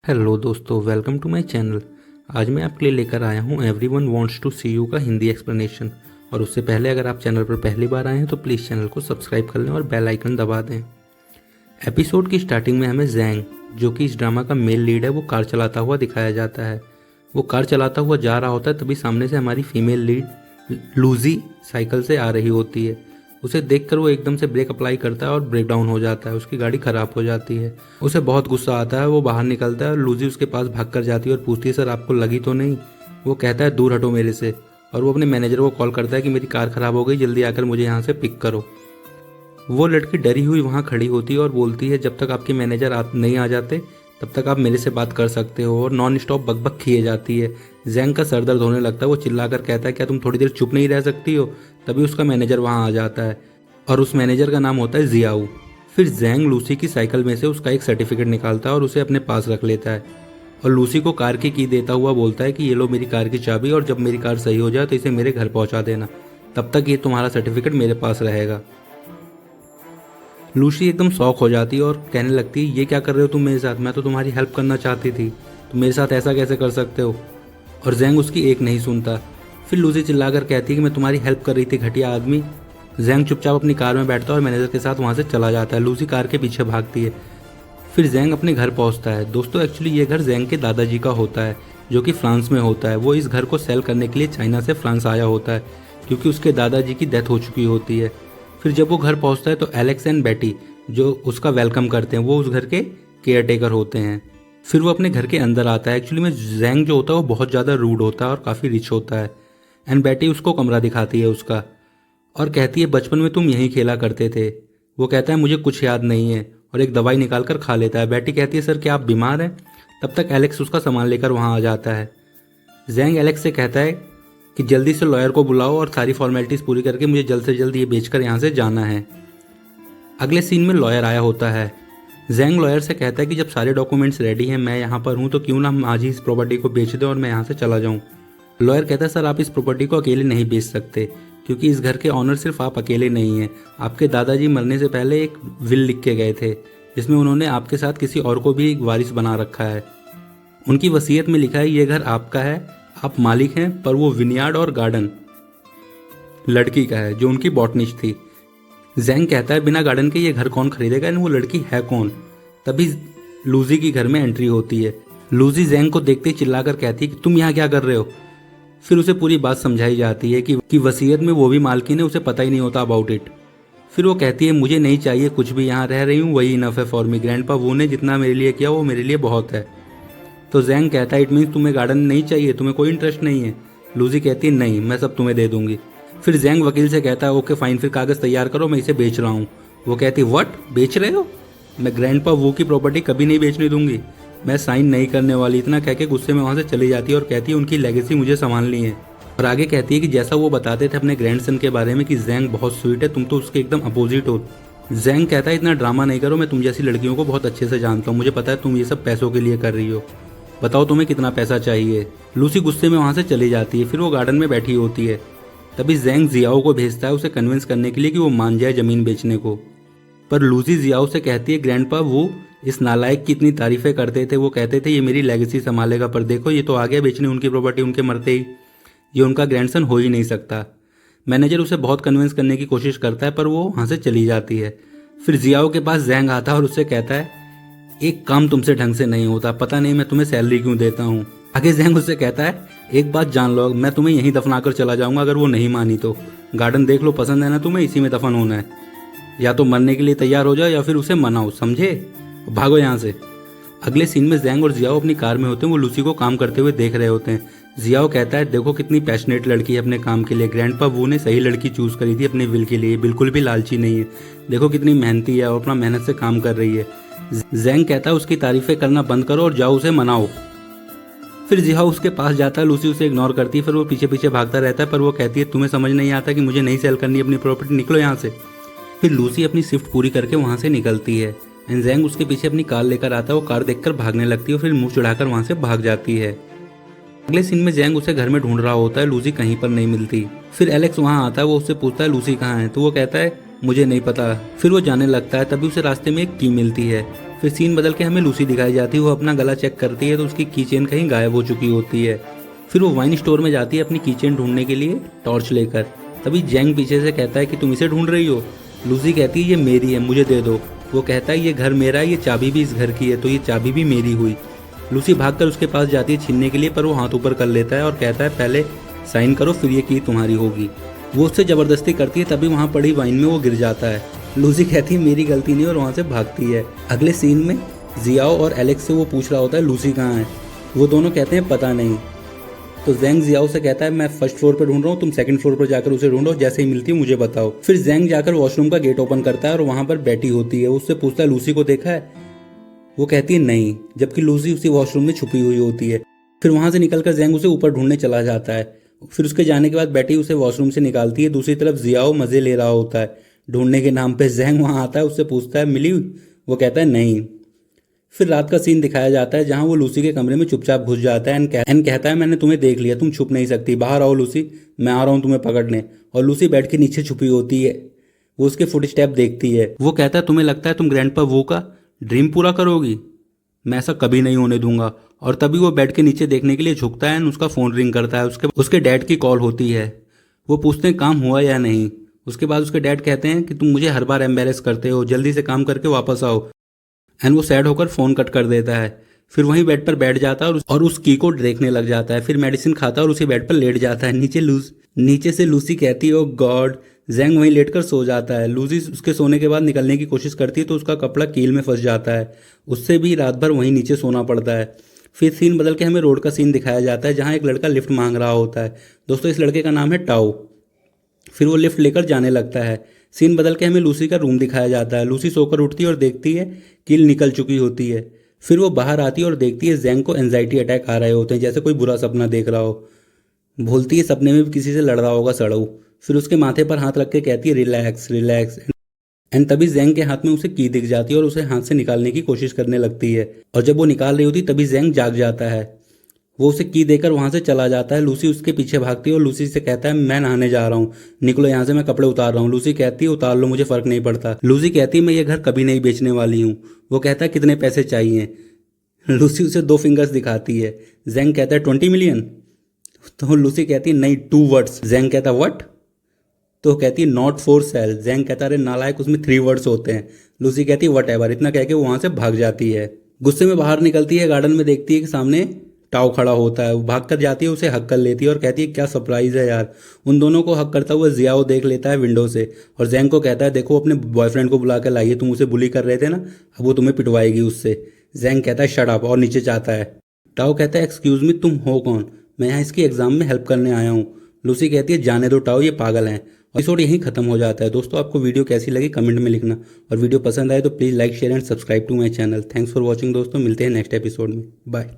Hello दोस्तों, welcome to my channel. आज मैं आपके लिए लेकर आया हूँ everyone wants to see you का हिंदी एक्सप्लेनेशन। और उससे पहले अगर आप चैनल पर पहली बार आए हैं तो प्लीज़ चैनल को सब्सक्राइब कर लें और बेल आइकन दबा दें। एपिसोड की स्टार्टिंग में हमें जैंग, जो कि इस ड्रामा का मेल लीड है, वो कार चलाता हुआ दिखाया जाता है। वो कार चलाता हुआ जा रहा होता है, तभी सामने से हमारी फीमेल लीड लूजी साइकिल से आ रही होती है। उसे देखकर वो एकदम से ब्रेक अप्लाई करता है और ब्रेक डाउन हो जाता है। उसकी गाड़ी खराब हो जाती है। उसे बहुत गुस्सा आता है। वो बाहर निकलता है और लूजी उसके पास भाग कर जाती है और पूछती है, सर आपको लगी तो नहीं? वो कहता है, दूर हटो मेरे से। और वो अपने मैनेजर को कॉल करता है कि मेरी कार खराब हो गई, जल्दी आकर मुझे यहाँ से पिक करो। वो लड़की डरी हुई वहाँ खड़ी होती है और बोलती है, जब तक आपके मैनेजर नहीं आ जाते तब तक आप मेरे से बात कर सकते हो। और नॉन स्टॉप बकबक किए जाती है। जैंग का सर दर्द होने लगता है। वो चिल्लाकर कहता है, क्या तुम थोड़ी देर चुप नहीं रह सकती हो? तभी उसका मैनेजर वहाँ आ जाता है और उस मैनेजर का नाम होता है जियाऊ। फिर जैंग लूसी की साइकिल में से उसका एक सर्टिफिकेट निकालता है और उसे अपने पास रख लेता है और लूसी को कार की देता हुआ बोलता है कि ये लो मेरी कार की चाबी, और जब मेरी कार सही हो जाए तो इसे मेरे घर पहुंचा देना। तब तक ये तुम्हारा सर्टिफिकेट मेरे पास रहेगा। लूसी एकदम शॉक हो जाती है और कहने लगती है, ये क्या कर रहे हो तुम मेरे साथ? मैं तो तुम्हारी हेल्प करना चाहती थी, तुम मेरे साथ ऐसा कैसे कर सकते हो? और जैंग उसकी एक नहीं सुनता। फिर लूसी चिल्लाकर कहती है कि मैं तुम्हारी हेल्प कर रही थी, घटिया आदमी। जैंग चुपचाप अपनी कार में बैठता है और मैनेजर के साथ वहाँ से चला जाता है। लूसी कार के पीछे भागती है। फिर जैंग अपने घर पहुँचता है। दोस्तों, एक्चुअली ये घर जैंग के दादाजी का होता है, जो कि फ्रांस में होता है। वो इस घर को सेल करने के लिए चाइना से फ्रांस आया होता है, क्योंकि उसके दादाजी की डेथ हो चुकी होती है। फिर जब वो घर पहुँचता है तो एलेक्स एंड बेटी, जो उसका वेलकम करते हैं, वो उस घर के केयर टेकर होते हैं। फिर वो अपने घर के अंदर आता है। एक्चुअली में जैंग जो होता है वो बहुत ज़्यादा रूड होता है और काफ़ी रिच होता है। एंड बेटी उसको कमरा दिखाती है उसका और कहती है, बचपन में तुम यहीं खेला करते थे। वो कहता है, मुझे कुछ याद नहीं है, और एक दवाई निकाल कर खा लेता है। बेटी कहती है, सर क्या आप बीमार हैं? तब तक एलेक्स उसका सामान लेकर वहाँ आ जाता है। जैंग एलेक्स से कहता है कि जल्दी से लॉयर को बुलाओ और सारी फॉर्मेलिटीज़ पूरी करके मुझे जल्द से जल्द ये बेचकर यहाँ से जाना है। अगले सीन में लॉयर आया होता है। जैंग लॉयर से कहता है कि जब सारे डॉक्यूमेंट्स रेडी हैं, मैं यहाँ पर हूँ, तो क्यों ना हम आज ही इस प्रॉपर्टी को बेच दें और मैं यहाँ से चला जाऊँ। लॉयर कहता है, सर आप इस प्रॉपर्टी को अकेले नहीं बेच सकते, क्योंकि इस घर के ऑनर सिर्फ आप अकेले नहीं हैं। आपके दादाजी मरने से पहले एक विल लिख के गए थे, जिसमें उन्होंने आपके साथ किसी और को भी वारिस बना रखा है। उनकी वसीयत में लिखा है, ये घर आपका है, आप मालिक हैं, पर वो विनयार्ड और गार्डन लड़की का है, जो उनकी बॉटनिस्ट थी। जैंग कहता है, बिना गार्डन के ये घर कौन खरीदेगा, वो लड़की है कौन? तभी लूजी की घर में एंट्री होती है। लूजी जैंग को देखते ही चिल्लाकर कहती है कि तुम यहाँ क्या कर रहे हो? फिर उसे पूरी बात समझाई जाती है कि वसीयत में वो भी मालकिन है, उसे पता ही नहीं होता अबाउट इट। फिर वो कहती है, मुझे नहीं चाहिए कुछ भी, यहाँ रह रही हूँ वही इनफ है फॉर मी। ग्रैंडपा वो ने जितना मेरे लिए किया वो मेरे लिए बहुत है। तो जैंग कहता है, इट मीन्स तुम्हें गार्डन नहीं चाहिए, तुम्हें कोई इंटरेस्ट नहीं है? लूजी कहती है, नहीं, मैं सब तुम्हें दे दूंगी। फिर जैंग वकील से कहता है, ओके फाइन, फिर कागज़ तैयार करो, मैं इसे बेच रहा हूँ। वो कहती है, व्हाट, बेच रहे हो? मैं ग्रैंडपा वो की प्रॉपर्टी कभी नहीं बेचने दूंगी, मैं साइन नहीं करने वाली। इतना कह के गुस्से में वहाँ से चली जाती है और कहती है, उनकी लेगेसी मुझे संभालनी है। और आगे कहती है कि जैसा वो बताते थे अपने ग्रैंडसन के बारे में कि जैंग बहुत स्वीट है, तुम तो उसके एकदम अपोजिट हो। जैंग कहता है, इतना ड्रामा नहीं करो, मैं तुम जैसी लड़कियों को बहुत अच्छे से जानता हूँ, मुझे पता है तुम ये सब पैसों के लिए कर रही हो, बताओ तुम्हें कितना पैसा चाहिए। लूसी गुस्से में वहाँ से चली जाती है। फिर वो गार्डन में बैठी होती है। तभी जैंग जियाओ को भेजता है उसे कन्विंस करने के लिए कि वो मान जाए ज़मीन बेचने को। पर लूसी जियाओ से कहती है, ग्रैंडपा वो इस नालायक की इतनी तारीफें करते थे, वो कहते थे ये मेरी लेगेसी संभालेगा, पर देखो ये तो आ गया बेचने उनकी प्रॉपर्टी उनके मरते ही, ये उनका ग्रैंडसन हो ही नहीं सकता। मैनेजर उसे बहुत कन्विंस करने की कोशिश करता है, पर वो वहाँ से चली जाती है। फिर जियाओ के पास जैंग आता है और उससे कहता है, एक काम तुमसे ढंग से नहीं होता, पता नहीं मैं तुम्हें सैलरी क्यों देता हूँ। आगे जैंग उससे कहता है, एक बात जान लो, मैं तुम्हें यहीं दफनाकर चला जाऊंगा अगर वो नहीं मानी तो। गार्डन देख लो, पसंद है ना तुम्हें, इसी में दफन होना है। या तो मरने के लिए तैयार हो जाओ या फिर उसे मनाओ, समझे? भागो यहाँ से। अगले सीन में जैंग और जियाओ अपनी कार में होते हैं। वो लूसी को काम करते हुए देख रहे होते हैं। जियाओ कहता है, देखो कितनी पैशनेट लड़की है अपने काम के लिए, ग्रैंडपा वो ने सही लड़की चूज करी थी अपने विल के लिए, बिल्कुल भी लालची नहीं है, देखो कितनी मेहनती है और अपना मेहनत से काम कर रही है। जैंग कहता है, उसकी तारीफें करना बंद करो और जाओ उसे मनाओ। फिर जियाओ उसके पास जाता है। लूसी उसे इग्नोर करती है। फिर वो पीछे पीछे भागता रहता है, पर वो कहती है, तुम्हें समझ नहीं आता कि मुझे नहीं सेल करनी अपनी प्रॉपर्टी, निकलो यहाँ से। फिर लूसी अपनी शिफ्ट पूरी करके वहाँ से निकलती है एंड जैंग उसके पीछे अपनी कार लेकर आता है। वो कार देखकर भागने लगती है और फिर मुंह चढ़ाकर वहाँ से भाग जाती है। अगले सीन में जैंग उसे घर में ढूंढ रहा होता है। लूसी कहीं पर नहीं मिलती। फिर एलेक्स वहाँ आता है। वो उससे पूछता है, लूसी कहाँ है? तो वो कहता है, मुझे नहीं पता। फिर वो जाने लगता है। तभी उसे रास्ते में एक की मिलती है फिर सीन बदल के हमें लूसी दिखाई जाती है। वो अपना गला चेक करती है तो उसकी कीचेन कहीं गायब हो चुकी होती है। फिर वो वाइन स्टोर में जाती है अपनी कीचेन ढूंढने के लिए टॉर्च लेकर। तभी जैंग पीछे से कहता है कि तुम इसे ढूंढ रही हो। लूसी कहती है ये मेरी है, मुझे दे दो। वो कहता है ये घर मेरा है, ये चाबी भी इस घर की है, तो ये चाबी भी मेरी हुई। लूसी भागकर उसके पास जाती है छीनने के लिए, पर वो हाथ ऊपर कर लेता है और कहता है पहले साइन करो फिर ये की तुम्हारी होगी। वो उससे ज़बरदस्ती करती है, तभी वहाँ पड़ी वाइन में वो गिर जाता है। लूसी कहती है मेरी गलती नहीं और वहाँ से भागती है। अगले सीन में जियाओ और एलेक्स से वो पूछ रहा होता है लूसी कहाँ है। वो दोनों कहते हैं पता नहीं। तो जैंग जियाओ से कहता है मैं फर्स्ट फ्लोर पर ढूंढ रहा हूँ, तुम सेकंड फ्लोर पर जाकर उसे ढूंढो, जैसे ही मिलती है मुझे बताओ। फिर जैंग जाकर वॉशरूम का गेट ओपन करता है और वहाँ पर बैठी होती है। उससे पूछता है लूसी को देखा है। वो कहती है नहीं, जबकि लूसी उसी वॉशरूम में छुपी हुई होती है। फिर वहाँ से निकलकर जैंग उसे ऊपर ढूंढने चला जाता है। फिर उसके जाने के बाद बैटी उसे वॉशरूम से निकालती है। दूसरी तरफ जियाओ मज़े ले रहा होता है ढूंढने के नाम पे। जैंग वहाँ आता है, उससे पूछता है मिली। वो कहता है नहीं। फिर रात का सीन दिखाया जाता है जहाँ वो लूसी के कमरे में चुपचाप घुस जाता है एंड कहता है मैंने तुम्हें देख लिया, तुम छुप नहीं सकती, बाहर आओ लूसी, मैं आ रहा हूँ तुम्हें पकड़ने। और लूसी बेड के नीचे छुपी होती है। वो उसके फुट स्टेप देखती है। वो कहता है तुम्हें लगता है तुम ग्रैंडपा वो का ड्रीम पूरा करोगी, मैं ऐसा कभी नहीं होने दूंगा। और तभी वो बेड के नीचे देखने के लिए झुकता है एंड उसका फ़ोन रिंग करता है। उसके डैड की कॉल होती है। वो पूछते हैं काम हुआ या नहीं। उसके बाद उसके डैड कहते हैं कि तुम मुझे हर बार एम्बेरस करते हो, जल्दी से काम करके वापस आओ। एंड वो सैड होकर फ़ोन कट कर देता है। फिर वहीं बेड पर बैठ जाता है और उस की को देखने लग जाता है। फिर मेडिसिन खाता है और उसी बेड पर लेट जाता है। नीचे से लूसी कहती है ओ गॉड। जैंग वहीं लेटकर सो जाता है। लूसी उसके सोने के बाद निकलने की कोशिश करती है तो उसका कपड़ा कील में फंस जाता है। उससे भी रात भर वहीं नीचे सोना पड़ता है। फिर सीन बदल के हमें रोड का सीन दिखाया जाता है जहाँ एक लड़का लिफ्ट मांग रहा होता है। दोस्तों इस लड़के का नाम है टाओ। फिर वो लिफ्ट लेकर जाने लगता है। सीन बदल के हमें लूसी का रूम दिखाया जाता है। लूसी सोकर उठती है और देखती है कील निकल चुकी होती है। फिर वो बाहर आती है और देखती है जैंग को एंजाइटी अटैक आ रहे होते हैं, जैसे कोई बुरा सपना देख रहा हो। बोलती है सपने में भी किसी से लड़ रहा होगा सड़ऊ। फिर उसके माथे पर हाथ रख के कहती है रिलैक्स रिलैक्स। एंड तभी जैंग के हाथ में उसे की दिख जाती है और उसे हाथ से निकालने की कोशिश करने लगती है। और जब वो निकाल रही होती तभी जैंग जाग जाता है। वो उसे की देकर वहां से चला जाता है। लूसी उसके पीछे भागती है और लूसी से कहता है मैं नहाने जा रहा हूँ, निकलो यहाँ से, मैं कपड़े उतार रहा हूँ। लूसी कहती है उतार लो, मुझे फर्क नहीं पड़ता। लूसी कहती है मैं ये घर कभी नहीं बेचने वाली हूँ। वो कहता है कितने पैसे चाहिए। लूसी उसे 2 फिंगर्स दिखाती है। जैंग कहता है 20 मिलियन। तो लूसी कहती है नहीं 2 वर्ड्स। जैंग कहता है व्हाट। तो कहती है नॉट फॉर सेल। जैंग कहता है अरे नालायक, उसमें 3 वर्ड्स होते हैं। लूसी कहती है वट एवर। इतना कह के वो वहां से भाग जाती है। गुस्से में बाहर निकलती है, गार्डन में देखती है कि सामने टाओ खड़ा होता है। वो भाग कर जाती है, उसे हक कर लेती है और कहती है क्या सरप्राइज है यार। उन दोनों को हक करता हुआ जियाओ देख लेता है विंडो से और जैंग को कहता है देखो अपने बॉयफ्रेंड को बुला कर लाइए, तुम उसे बुली कर रहे थे ना, अब वो तुम्हें पिटवाएगी उससे। जैंग कहता है शट अप और नीचे जाता है। टाओ कहता है एक्सक्यूज मी, तुम हो कौन? मैं यहाँ इसकी एग्जाम में हेल्प करने आया हूँ। लूसी कहती है जाने दो टाओ, ये पागल हैं। एपिसोड यहीं खत्म हो जाता है। दोस्तों आपको वीडियो कैसी लगी कमेंट में लिखना, और वीडियो पसंद आए तो please like share and subscribe to my channel. Thanks for watching दोस्तों, मिलते हैं नेक्स्ट एपिसोड में। बाय।